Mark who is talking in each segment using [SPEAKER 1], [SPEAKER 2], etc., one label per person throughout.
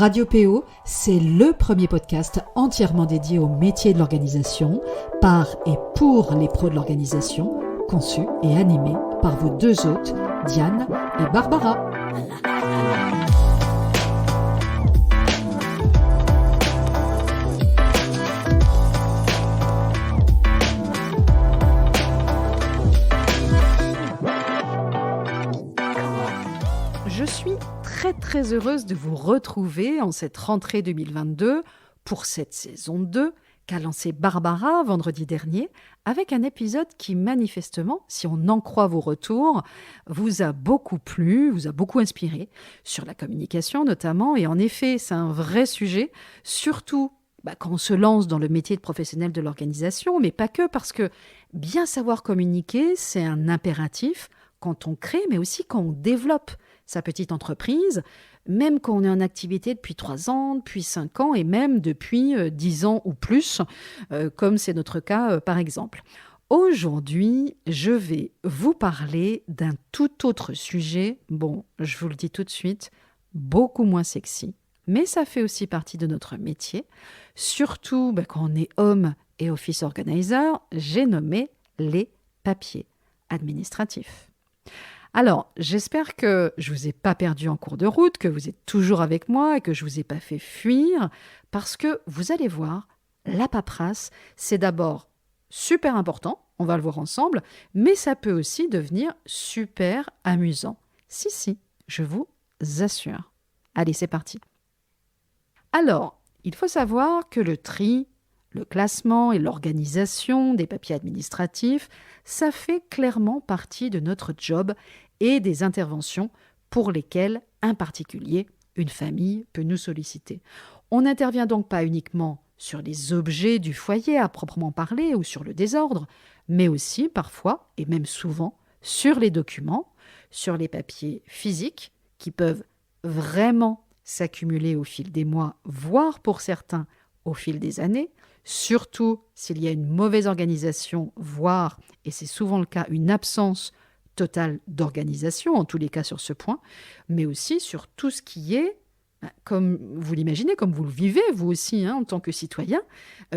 [SPEAKER 1] Radio PO, c'est le premier podcast entièrement dédié au métier de l'organisation, par et pour les pros de l'organisation, conçu et animé par vos deux hôtes, Diane et Barbara. Je suis très heureuse de vous retrouver en cette rentrée 2022 pour cette saison 2 qu'a lancée Barbara vendredi dernier avec un épisode qui manifestement, si on en croit vos retours, vous a beaucoup plu, vous a beaucoup inspiré sur la communication notamment. Et en effet, c'est un vrai sujet, surtout quand on se lance dans le métier de professionnel de l'organisation, mais pas que, parce que bien savoir communiquer, c'est un impératif quand on crée, mais aussi quand on développe sa petite entreprise, même quand on est en activité depuis 3 ans, depuis 5 ans et même depuis 10 ans ou plus, comme c'est notre cas par exemple. Aujourd'hui, je vais vous parler d'un tout autre sujet. Bon, je vous le dis tout de suite, beaucoup moins sexy, mais ça fait aussi partie de notre métier. Surtout quand on est homme et office organizer, j'ai nommé les papiers administratifs. Alors, j'espère que je ne vous ai pas perdu en cours de route, que vous êtes toujours avec moi et que je ne vous ai pas fait fuir, parce que vous allez voir, la paperasse, c'est d'abord super important, on va le voir ensemble, mais ça peut aussi devenir super amusant. Si, je vous assure. Allez, c'est parti. Alors, il faut savoir que le tri, le classement et l'organisation des papiers administratifs, ça fait clairement partie de notre job et des interventions pour lesquelles un particulier, une famille, peut nous solliciter. On n'intervient donc pas uniquement sur les objets du foyer à proprement parler ou sur le désordre, mais aussi parfois, et même souvent, sur les documents, sur les papiers physiques qui peuvent vraiment s'accumuler au fil des mois, voire pour certains au fil des années, surtout s'il y a une mauvaise organisation, voire, et c'est souvent le cas, une absence totale d'organisation, en tous les cas sur ce point, mais aussi sur tout ce qui est, comme vous l'imaginez, comme vous le vivez, vous aussi, en tant que citoyen,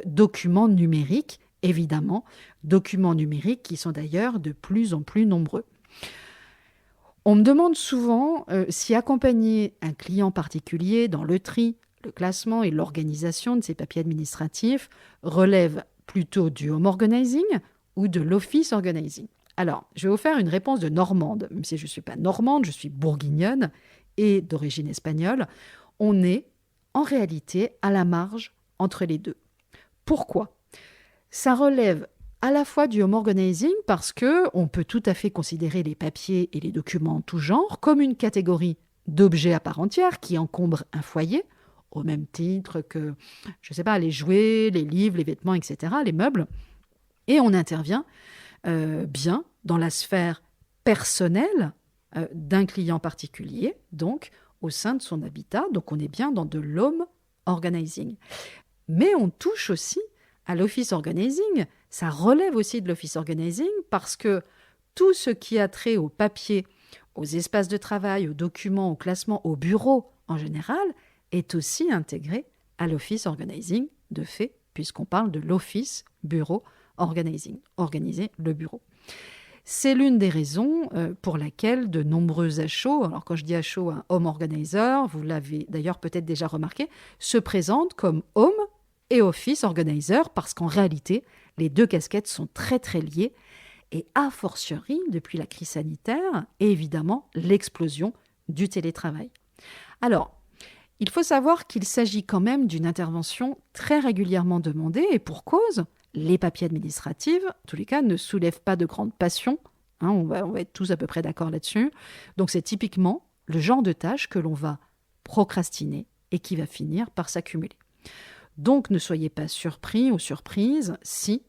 [SPEAKER 1] documents numériques, évidemment, documents numériques qui sont d'ailleurs de plus en plus nombreux. On me demande souvent si accompagner un client particulier dans le tri, le classement et l'organisation de ces papiers administratifs relève plutôt du home organizing ou de l'office organizing. Alors, je vais vous faire une réponse de Normande. Même si je ne suis pas normande, je suis bourguignonne et d'origine espagnole. On est en réalité à la marge entre les deux. Pourquoi ? Ça relève à la fois du home organizing parce qu'on peut tout à fait considérer les papiers et les documents en tout genre comme une catégorie d'objets à part entière qui encombrent un foyer, au même titre que, les jouets, les livres, les vêtements, etc., les meubles. Et on intervient bien dans la sphère personnelle d'un client particulier, donc au sein de son habitat. Donc on est bien dans de l'home organizing. Mais on touche aussi à l'office organizing. Ça relève aussi de l'office organizing parce que tout ce qui a trait au papier, aux espaces de travail, aux documents, au classement, au bureau en général, est aussi intégré à l'office organizing de fait, puisqu'on parle de l'office bureau organizing, organiser le bureau. C'est l'une des raisons pour laquelle de nombreux HO, alors quand je dis HO, un home organizer, vous l'avez d'ailleurs peut-être déjà remarqué, se présentent comme home et office organizer parce qu'en réalité, les deux casquettes sont très liées et a fortiori depuis la crise sanitaire et évidemment l'explosion du télétravail. Alors, il faut savoir qu'il s'agit quand même d'une intervention très régulièrement demandée et pour cause, les papiers administratifs, en tous les cas, ne soulèvent pas de grande passion. On va être tous à peu près d'accord là-dessus. Donc c'est typiquement le genre de tâche que l'on va procrastiner et qui va finir par s'accumuler. Donc ne soyez pas surpris ou surprise si,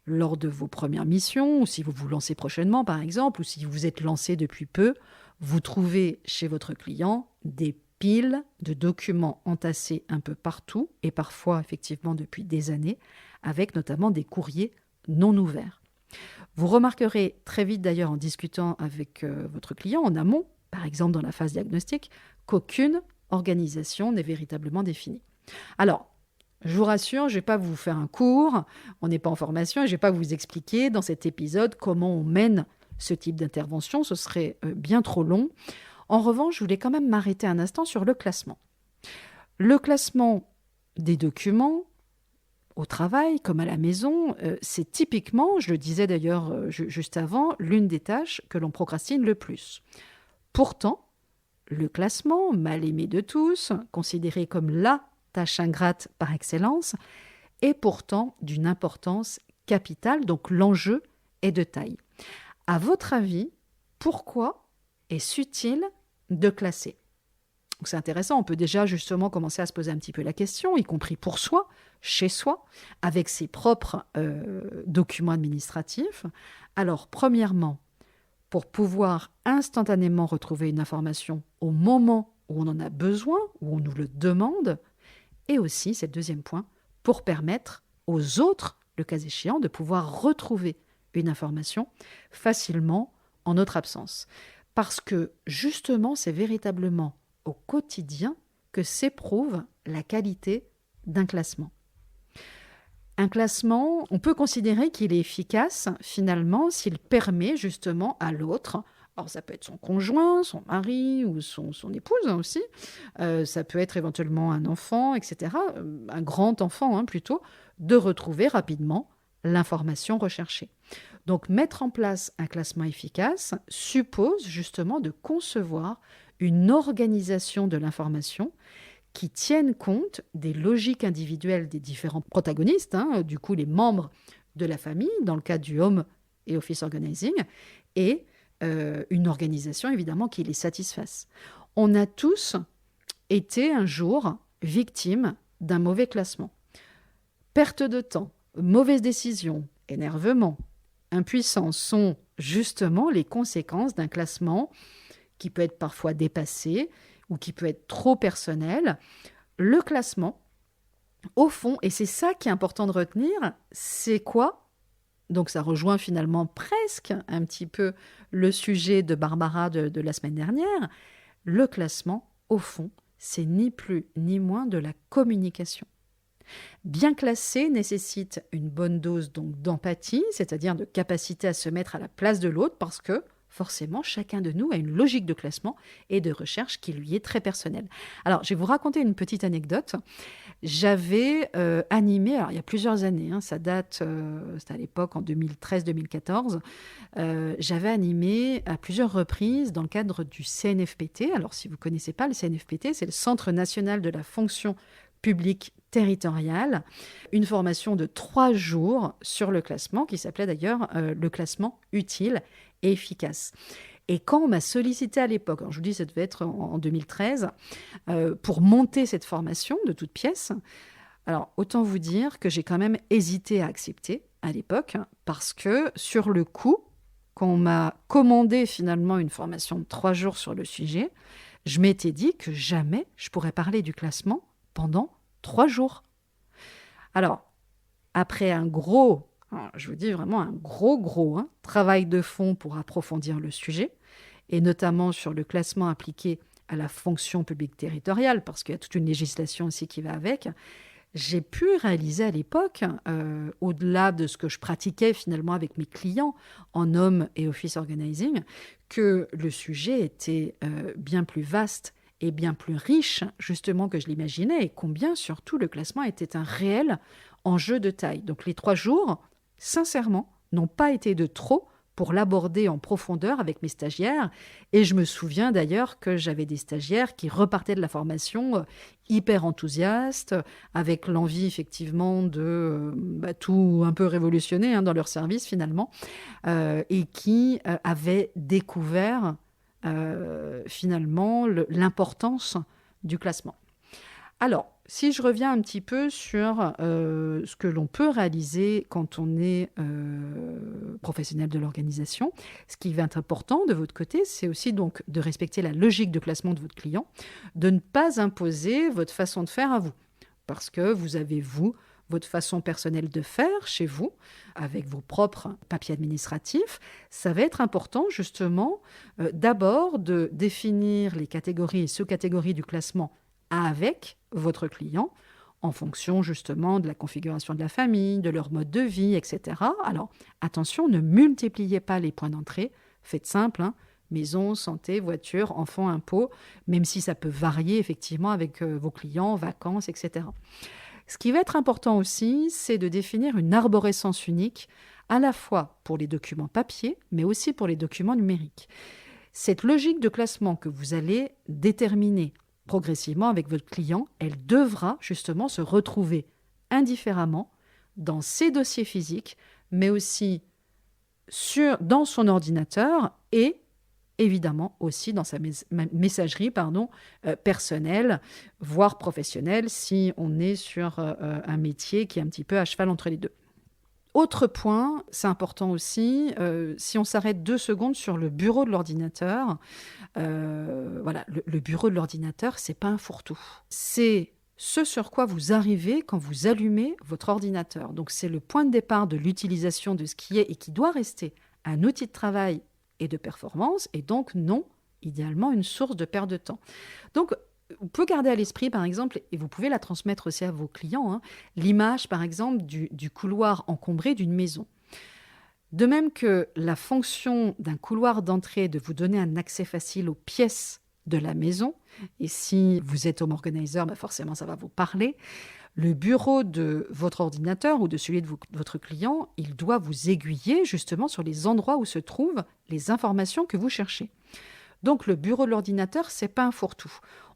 [SPEAKER 1] lors de vos premières missions, ou si vous vous lancez prochainement par exemple, ou si vous êtes lancé depuis peu, vous trouvez chez votre client des piles de documents entassés un peu partout, et parfois effectivement depuis des années, avec notamment des courriers non ouverts. Vous remarquerez très vite d'ailleurs en discutant avec votre client en amont, par exemple dans la phase diagnostique, qu'aucune organisation n'est véritablement définie. Alors, je vous rassure, je ne vais pas vous faire un cours, on n'est pas en formation, et je ne vais pas vous expliquer dans cet épisode comment on mène ce type d'intervention, ce serait bien trop long. En revanche, je voulais quand même m'arrêter un instant sur le classement. Le classement des documents, au travail comme à la maison, c'est typiquement, je le disais d'ailleurs juste avant, l'une des tâches que l'on procrastine le plus. Pourtant, le classement, mal aimé de tous, considéré comme la tâche ingrate par excellence, est pourtant d'une importance capitale, donc l'enjeu est de taille. À votre avis, pourquoi est-ce utile de classer ? Donc c'est intéressant, on peut déjà justement commencer à se poser un petit peu la question, y compris pour soi, chez soi, avec ses propres documents administratifs. Alors, premièrement, pour pouvoir instantanément retrouver une information au moment où on en a besoin, où on nous le demande, et aussi, c'est le deuxième point, pour permettre aux autres, le cas échéant, de pouvoir retrouver une information facilement en notre absence. Parce que justement, c'est véritablement au quotidien que s'éprouve la qualité d'un classement. Un classement, on peut considérer qu'il est efficace finalement s'il permet justement à l'autre, alors ça peut être son conjoint, son mari ou son épouse aussi, ça peut être éventuellement un enfant, etc., un grand enfant plutôt, de retrouver rapidement l'information recherchée. Donc mettre en place un classement efficace suppose justement de concevoir une organisation de l'information qui tienne compte des logiques individuelles des différents protagonistes, du coup les membres de la famille, dans le cas du home et office organizing, et une organisation évidemment qui les satisfasse. On a tous été un jour victimes d'un mauvais classement. Perte de temps, mauvaise décision, énervement, impuissance sont justement les conséquences d'un classement qui peut être parfois dépassé ou qui peut être trop personnel. Le classement, au fond, et c'est ça qui est important de retenir, c'est quoi ? Donc ça rejoint finalement presque un petit peu le sujet de Barbara de la semaine dernière. Le classement, au fond, c'est ni plus ni moins de la communication. Bien classé nécessite une bonne dose donc d'empathie, c'est-à-dire de capacité à se mettre à la place de l'autre parce que forcément, chacun de nous a une logique de classement et de recherche qui lui est très personnelle. Alors, je vais vous raconter une petite anecdote. J'avais animé, alors il y a plusieurs années, ça date, c'était à l'époque en 2013-2014, j'avais animé à plusieurs reprises dans le cadre du CNFPT. Alors, si vous ne connaissez pas le CNFPT, c'est le Centre national de la fonction publique territoriale, une formation de 3 jours sur le classement, qui s'appelait d'ailleurs le classement utile et efficace. Et quand on m'a sollicité à l'époque, alors je vous dis ça devait être en 2013, pour monter cette formation de toutes pièces, alors autant vous dire que j'ai quand même hésité à accepter à l'époque, parce que sur le coup, quand on m'a commandé finalement une formation de 3 jours sur le sujet, je m'étais dit que jamais je pourrais parler du classement pendant 3 jours. Alors, après un gros, je vous dis vraiment un gros travail de fond pour approfondir le sujet, et notamment sur le classement appliqué à la fonction publique territoriale, parce qu'il y a toute une législation aussi qui va avec, j'ai pu réaliser à l'époque, au-delà de ce que je pratiquais finalement avec mes clients en home et office organizing, que le sujet était bien plus vaste et bien plus riche, justement, que je l'imaginais, et combien, surtout, le classement était un réel enjeu de taille. Donc, les 3 jours, sincèrement, n'ont pas été de trop pour l'aborder en profondeur avec mes stagiaires. Et je me souviens d'ailleurs que j'avais des stagiaires qui repartaient de la formation hyper enthousiastes, avec l'envie, effectivement, de tout un peu révolutionner dans leur service, finalement, et qui avaient découvert finalement l'importance du classement. Alors, si je reviens un petit peu sur ce que l'on peut réaliser quand on est professionnel de l'organisation, ce qui va être important de votre côté, c'est aussi donc de respecter la logique de classement de votre client, de ne pas imposer votre façon de faire à vous, parce que vous avez, vous, votre façon personnelle de faire chez vous, avec vos propres papiers administratifs, ça va être important justement d'abord de définir les catégories et sous-catégories du classement avec votre client, en fonction justement de la configuration de la famille, de leur mode de vie, etc. Alors, attention, ne multipliez pas les points d'entrée. Faites simple, hein, maison, santé, voiture, enfants, impôts, même si ça peut varier effectivement avec vos clients, vacances, etc. Ce qui va être important aussi, c'est de définir une arborescence unique, à la fois pour les documents papier, mais aussi pour les documents numériques. Cette logique de classement que vous allez déterminer progressivement avec votre client, elle devra justement se retrouver indifféremment dans ses dossiers physiques, mais aussi dans son ordinateur et évidemment aussi dans sa messagerie personnelle, voire professionnelle, si on est sur un métier qui est un petit peu à cheval entre les deux. Autre point, c'est important aussi, si on s'arrête 2 secondes sur le bureau de l'ordinateur, voilà, le bureau de l'ordinateur, c'est pas un fourre-tout. C'est ce sur quoi vous arrivez quand vous allumez votre ordinateur. Donc c'est le point de départ de l'utilisation de ce qui est et qui doit rester un outil de travail et de performance, et donc non, idéalement, une source de perte de temps. Donc, vous pouvez garder à l'esprit, par exemple, et vous pouvez la transmettre aussi à vos clients, hein, l'image, par exemple, du couloir encombré d'une maison. De même que la fonction d'un couloir d'entrée est de vous donner un accès facile aux pièces de la maison, et si vous êtes home organizer, forcément, ça va vous parler. Le bureau de votre ordinateur ou de celui de votre client, il doit vous aiguiller justement sur les endroits où se trouvent les informations que vous cherchez. Donc le bureau de l'ordinateur, c'est pas un fourre-tout.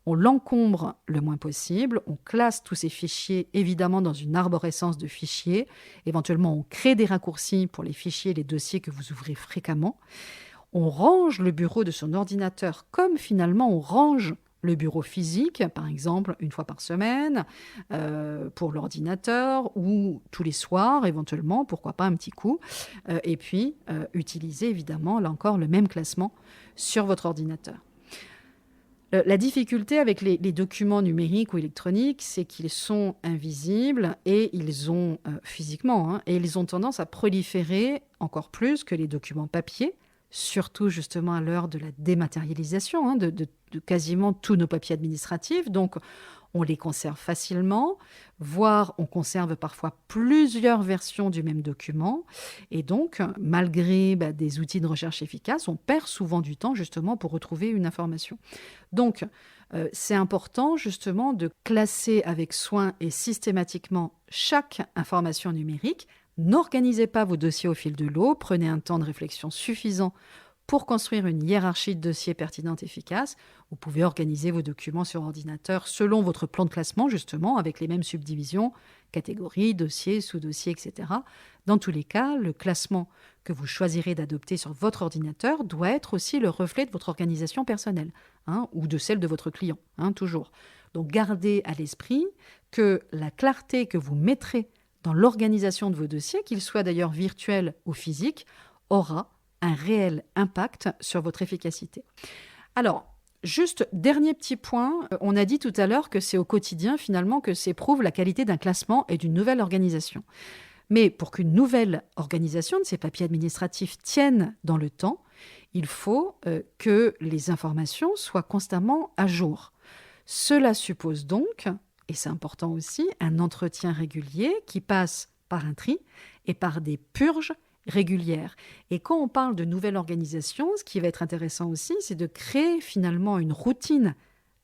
[SPEAKER 1] On l'encombre le moins possible, on classe tous ces fichiers évidemment dans une arborescence de fichiers, éventuellement on crée des raccourcis pour les fichiers et les dossiers que vous ouvrez fréquemment. On range le bureau de son ordinateur comme finalement on range le bureau physique, par exemple, une fois par semaine, pour l'ordinateur, ou tous les soirs, éventuellement, pourquoi pas un petit coup. Et puis, utiliser, évidemment, là encore, le même classement sur votre ordinateur. La difficulté avec les documents numériques ou électroniques, c'est qu'ils sont invisibles et ils ont, physiquement, et ils ont tendance à proliférer encore plus que les documents papier, surtout justement à l'heure de la dématérialisation de quasiment tous nos papiers administratifs. Donc, on les conserve facilement, voire on conserve parfois plusieurs versions du même document. Et donc, malgré des outils de recherche efficaces, on perd souvent du temps justement pour retrouver une information. Donc, c'est important justement de classer avec soin et systématiquement chaque information numérique. N'organisez pas vos dossiers au fil de l'eau, prenez un temps de réflexion suffisant pour construire une hiérarchie de dossiers pertinente et efficace. Vous pouvez organiser vos documents sur ordinateur selon votre plan de classement, justement, avec les mêmes subdivisions, catégories, dossiers, sous-dossiers, etc. Dans tous les cas, le classement que vous choisirez d'adopter sur votre ordinateur doit être aussi le reflet de votre organisation personnelle, ou de celle de votre client, toujours. Donc, gardez à l'esprit que la clarté que vous mettrez dans l'organisation de vos dossiers, qu'ils soient d'ailleurs virtuels ou physiques, aura un réel impact sur votre efficacité. Alors, juste dernier petit point, on a dit tout à l'heure que c'est au quotidien finalement que s'éprouve la qualité d'un classement et d'une nouvelle organisation. Mais pour qu'une nouvelle organisation de ces papiers administratifs tienne dans le temps, il faut que les informations soient constamment à jour. Cela suppose donc, et c'est important aussi, un entretien régulier qui passe par un tri et par des purges régulières. Et quand on parle de nouvelle organisation, ce qui va être intéressant aussi, c'est de créer finalement une routine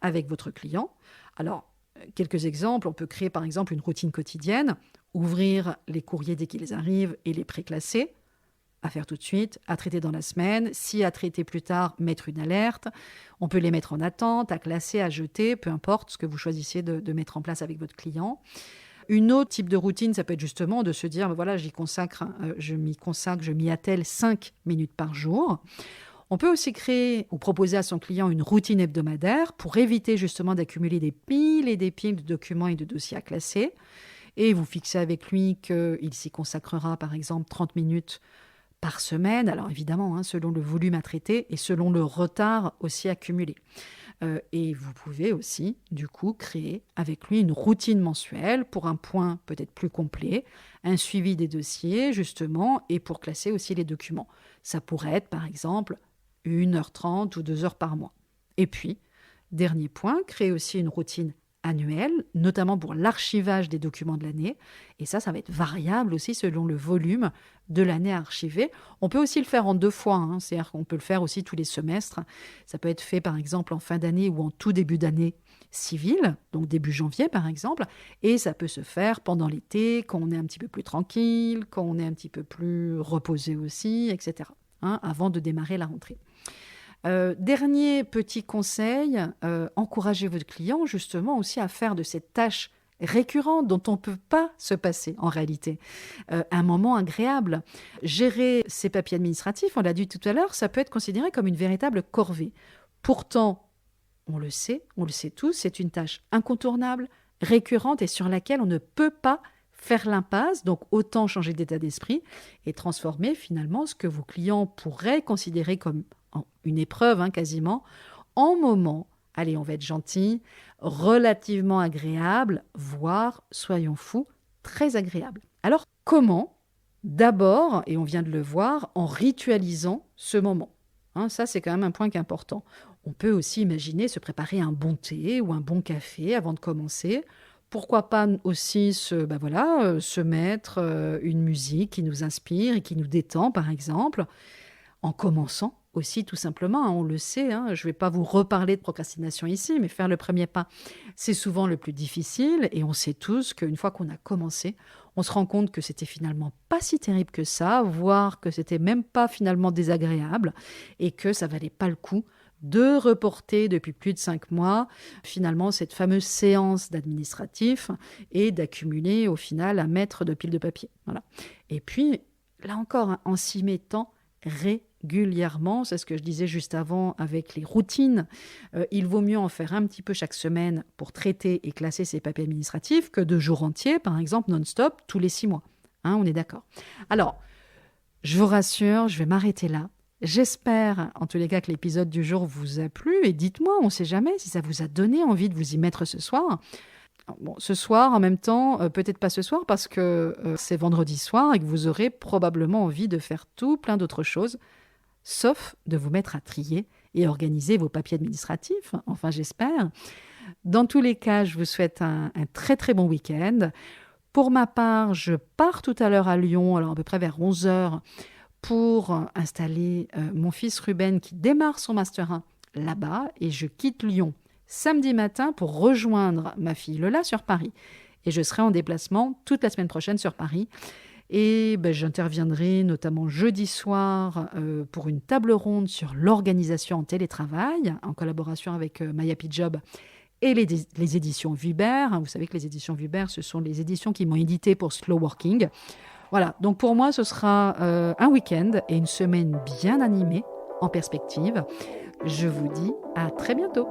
[SPEAKER 1] avec votre client. Alors, quelques exemples, on peut créer par exemple une routine quotidienne, ouvrir les courriers dès qu'ils arrivent et les préclasser, à faire tout de suite, à traiter dans la semaine, si à traiter plus tard, mettre une alerte. On peut les mettre en attente, à classer, à jeter, peu importe ce que vous choisissez de mettre en place avec votre client. Une autre type de routine, ça peut être justement de se dire, voilà, je m'y attelle 5 minutes par jour. On peut aussi créer ou proposer à son client une routine hebdomadaire pour éviter justement d'accumuler des piles et des piles de documents et de dossiers à classer. Et vous fixez avec lui qu'il s'y consacrera par exemple 30 minutes par semaine, alors évidemment, selon le volume à traiter et selon le retard aussi accumulé. Et vous pouvez aussi, du coup, créer avec lui une routine mensuelle pour un point peut-être plus complet, un suivi des dossiers, justement, et pour classer aussi les documents. Ça pourrait être, par exemple, 1h30 ou 2 heures par mois. Et puis, dernier point, créer aussi une routine annuelle, notamment pour l'archivage des documents de l'année. Et ça va être variable aussi selon le volume de l'année à archiver. On peut aussi le faire en 2 fois, hein. C'est-à-dire qu'on peut le faire aussi tous les semestres. Ça peut être fait par exemple en fin d'année ou en tout début d'année civile, donc début janvier par exemple, et ça peut se faire pendant l'été, quand on est un petit peu plus tranquille, quand on est un petit peu plus reposé aussi, etc., hein, avant de démarrer la rentrée. Dernier petit conseil, encouragez votre client justement aussi à faire de cette tâche récurrente dont on ne peut pas se passer en réalité, un moment agréable. Gérer ces papiers administratifs, on l'a dit tout à l'heure, ça peut être considéré comme une véritable corvée. Pourtant, on le sait tous, c'est une tâche incontournable, récurrente et sur laquelle on ne peut pas faire l'impasse, donc autant changer d'état d'esprit et transformer finalement ce que vos clients pourraient considérer comme une épreuve, hein, quasiment, en moment, allez, on va être gentil, relativement agréable, voire, soyons fous, très agréable. Alors, comment ? D'abord, et on vient de le voir, en ritualisant ce moment. Hein, ça, c'est quand même un point qui est important. On peut aussi imaginer se préparer un bon thé ou un bon café avant de commencer. Pourquoi pas aussi se mettre une musique qui nous inspire et qui nous détend, par exemple, en commençant aussi tout simplement, hein, on le sait, hein, je ne vais pas vous reparler de procrastination ici, mais faire le premier pas, c'est souvent le plus difficile et on sait tous qu'une fois qu'on a commencé, on se rend compte que c'était finalement pas si terrible que ça, voire que c'était même pas finalement désagréable et que ça valait pas le coup de reporter depuis plus de 5 mois finalement cette fameuse séance d'administratif et d'accumuler au final un mètre de pile de papier. Voilà. Et puis, là encore, hein, en s'y mettant régulièrement, c'est ce que je disais juste avant avec les routines, il vaut mieux en faire un petit peu chaque semaine pour traiter et classer ses papiers administratifs que de jours entiers, par exemple non-stop, tous les 6 mois. Hein, on est d'accord. Alors, je vous rassure, je vais m'arrêter là. J'espère, en tous les cas, que l'épisode du jour vous a plu. Et dites-moi, on ne sait jamais si ça vous a donné envie de vous y mettre ce soir. Bon, ce soir, en même temps, peut-être pas ce soir parce que c'est vendredi soir et que vous aurez probablement envie de faire tout plein d'autres choses, sauf de vous mettre à trier et organiser vos papiers administratifs. Enfin, j'espère. Dans tous les cas, je vous souhaite un très très bon week-end. Pour ma part, je pars tout à l'heure à Lyon, alors à peu près vers 11h, pour installer mon fils Ruben qui démarre son Master 1 là-bas et je quitte Lyon samedi matin pour rejoindre ma fille Lola sur Paris. Et je serai en déplacement toute la semaine prochaine sur Paris. Et j'interviendrai notamment jeudi soir pour une table ronde sur l'organisation en télétravail, en collaboration avec MyHappy Job et les éditions Vuibert. Vous savez que les éditions Vuibert, ce sont les éditions qui m'ont édité pour Slow Working. Voilà, donc pour moi, ce sera un week-end et une semaine bien animée en perspective. Je vous dis à très bientôt.